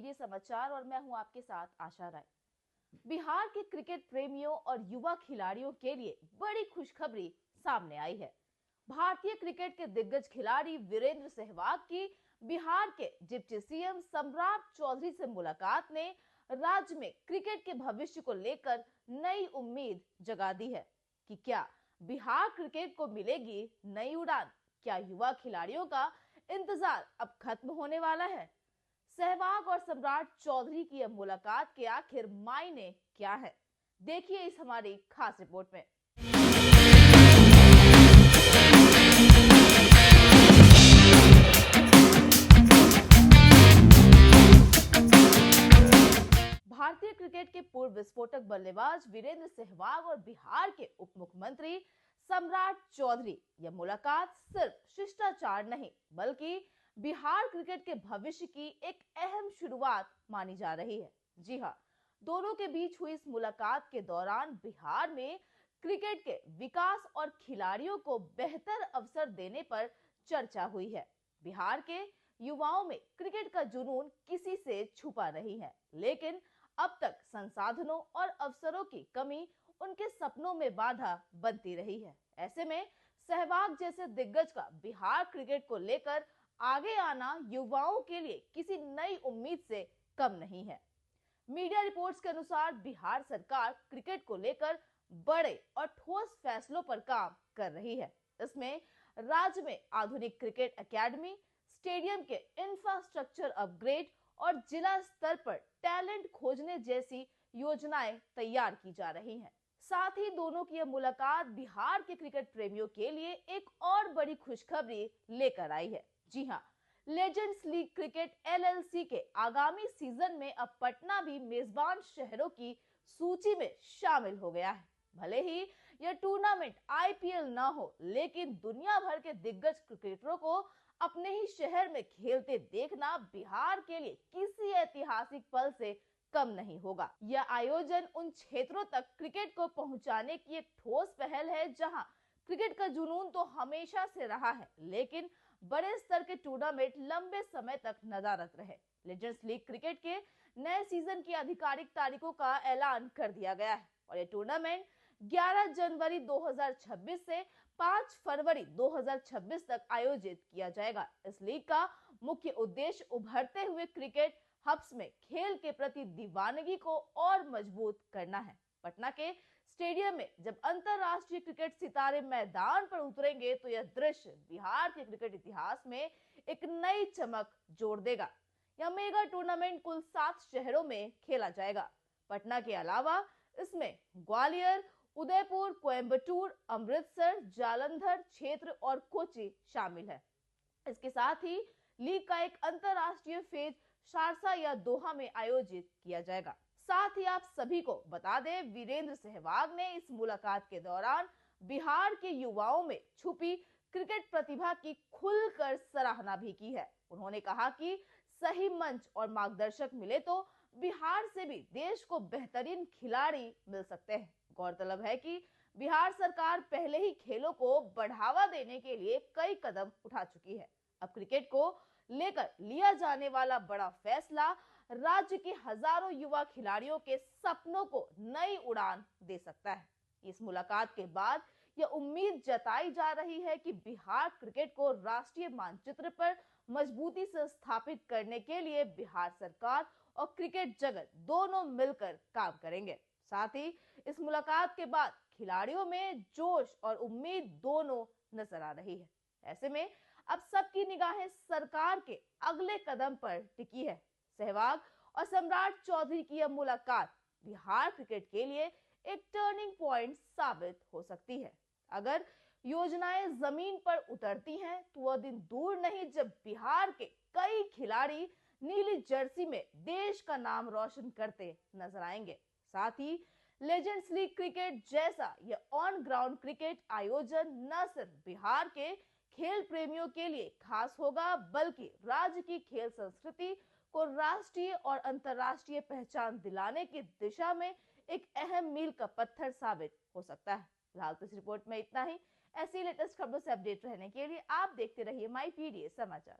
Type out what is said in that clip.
PDA समाचार और मैं हूं आपके साथ आशा राय। बिहार के क्रिकेट प्रेमियों और युवा खिलाड़ियों के लिए बड़ी खुशखबरी सामने आई है। भारतीय क्रिकेट के दिग्गज खिलाड़ी वीरेंद्र सहवाग की बिहार के डिप्टी सीएम सम्राट चौधरी से मुलाकात ने राज्य में क्रिकेट के भविष्य को लेकर नई उम्मीद जगा दी है कि क्या बिहार क्रिकेट को मिलेगी नई उड़ान। क्या युवा खिलाड़ियों का इंतजार अब खत्म होने वाला है? सहवाग और सम्राट चौधरी की यह मुलाकात के आखिर मायने क्या है, देखिए इस हमारी खास रिपोर्ट में। भारतीय क्रिकेट के पूर्व विस्फोटक बल्लेबाज वीरेंद्र सहवाग और बिहार के उप मुख्यमंत्री सम्राट चौधरी, यह मुलाकात सिर्फ शिष्टाचार नहीं बल्कि बिहार क्रिकेट के भविष्य की एक अहम शुरुआत मानी जा रही है। जी हाँ, दोनों के बीच हुई इस मुलाकात के दौरान बिहार में क्रिकेट के विकास और खिलाड़ियों को बेहतर अवसर देने पर चर्चा हुई है। बिहार के युवाओं में क्रिकेट का जुनून किसी से छुपा नहीं है, लेकिन अब तक संसाधनों और अवसरों की कमी उनके सपनों में बाधा बनती रही है। ऐसे में सहवाग जैसे दिग्गज का बिहार क्रिकेट को लेकर आगे आना युवाओं के लिए किसी नई उम्मीद से कम नहीं है। मीडिया रिपोर्ट्स के अनुसार बिहार सरकार क्रिकेट को लेकर बड़े और ठोस फैसलों पर काम कर रही है। इसमें राज्य में आधुनिक क्रिकेट एकेडमी, स्टेडियम के इंफ्रास्ट्रक्चर अपग्रेड और जिला स्तर पर टैलेंट खोजने जैसी योजनाएं तैयार की जा रही हैं। साथ ही दोनों की यह मुलाकात बिहार के क्रिकेट प्रेमियों के लिए एक और बड़ी खुशखबरी लेकर आई है। जी हाँ, लेजेंड्स लीग क्रिकेट एलएलसी के आगामी सीजन में अब पटना भी मेजबान शहरों की सूची में शामिल हो गया है। भले ही यह टूर्नामेंट आईपीएल न हो, लेकिन दुनिया भर के दिग्गज क्रिकेटरों को अपने ही शहर में खेलते देखना बिहार के लिए किसी ऐतिहासिक पल से कम नहीं होगा। यह आयोजन उन क्षेत्रों तक क्रिकेट को पहुंचाने की एक ठोस पहल है जहां क्रिकेट का जुनून तो हमेशा से रहा है, लेकिन बड़े स्तर के टूर्नामेंट लंबे समय तक नदारद रहे। लेजेंड्स लीग क्रिकेट के नए सीजन की आधिकारिक तारीखों का ऐलान कर दिया गया है और यह टूर्नामेंट 11 जनवरी 2026 से 5 फरवरी 2026 तक आयोजित किया जाएगा। इस लीग का मुख्य उद्देश्य उभरते हुए क्रिकेट हब्स में खेल के प्रति दीवानगी को और मजबूत करना है। पटना के स्टेडियम में जब अंतरराष्ट्रीय क्रिकेट सितारे मैदान पर उतरेंगे तो यह दृश्य बिहार के क्रिकेट इतिहास में एक नई चमक जोड़ देगा। यह मेगा टूर्नामेंट कुल 7 शहरों में खेला जाएगा। पटना के अलावा इसमें ग्वालियर, उदयपुर, कोयम्बटूर, अमृतसर, जालंधर क्षेत्र और कोची शामिल है। इसके साथ ही लीग का एक अंतरराष्ट्रीय फेज शारजा या दोहा में आयोजित किया जाएगा। साथ ही आप सभी को बता दें, वीरेंद्र सहवाग ने इस मुलाकात के दौरान बिहार के युवाओं में छुपी क्रिकेट प्रतिभा की खुलकर सराहना भी की है। उन्होंने कहा कि सही मंच और मार्गदर्शक मिले तो बिहार से भी देश को बेहतरीन खिलाड़ी मिल सकते हैं। गौरतलब है कि बिहार सरकार पहले ही खेलों को बढ़ावा देने के लिए कई कदम उठा चुकी है। अब क्रिकेट को लेकर लिया जाने वाला बड़ा फैसला राज्य के हजारों युवा खिलाड़ियों के सपनों को नई उड़ान दे सकता है। इस मुलाकात के बाद यह उम्मीद जताई जा रही है कि बिहार क्रिकेट को राष्ट्रीय मानचित्र पर मजबूती से स्थापित करने के लिए बिहार सरकार और क्रिकेट जगत दोनों मिलकर काम करेंगे। साथ ही इस मुलाकात के बाद खिलाड़ियों में जोश और उम्मीद दोनों नजर आ रही है। ऐसे में अब सबकी निगाहें सरकार के अगले कदम पर टिकी है। सहवाग और सम्राट चौधरी की यह मुलाकात बिहार क्रिकेट के लिए एक टर्निंग पॉइंट साबित हो सकती है। अगर योजनाएं जमीन पर उतरती हैं तो वह दिन दूर नहीं जब बिहार के कई खिलाड़ी नीली जर्सी में देश का नाम रोशन करते नजर आएंगे। साथ ही लेजेंड्स लीग क्रिकेट जैसा यह ऑन ग्राउंड क्रिकेट आयोजन न सिर्फ बिहार के खेल प्रेमियों के लिए खास होगा, बल्कि राज्य की खेल संस्कृति को राष्ट्रीय और अंतर्राष्ट्रीय पहचान दिलाने की दिशा में एक अहम मील का पत्थर साबित हो सकता है। फिलहाल तो इस रिपोर्ट में इतना ही। ऐसी लेटेस्ट खबरों से अपडेट रहने के लिए आप देखते रहिए माई पीडीए समाचार।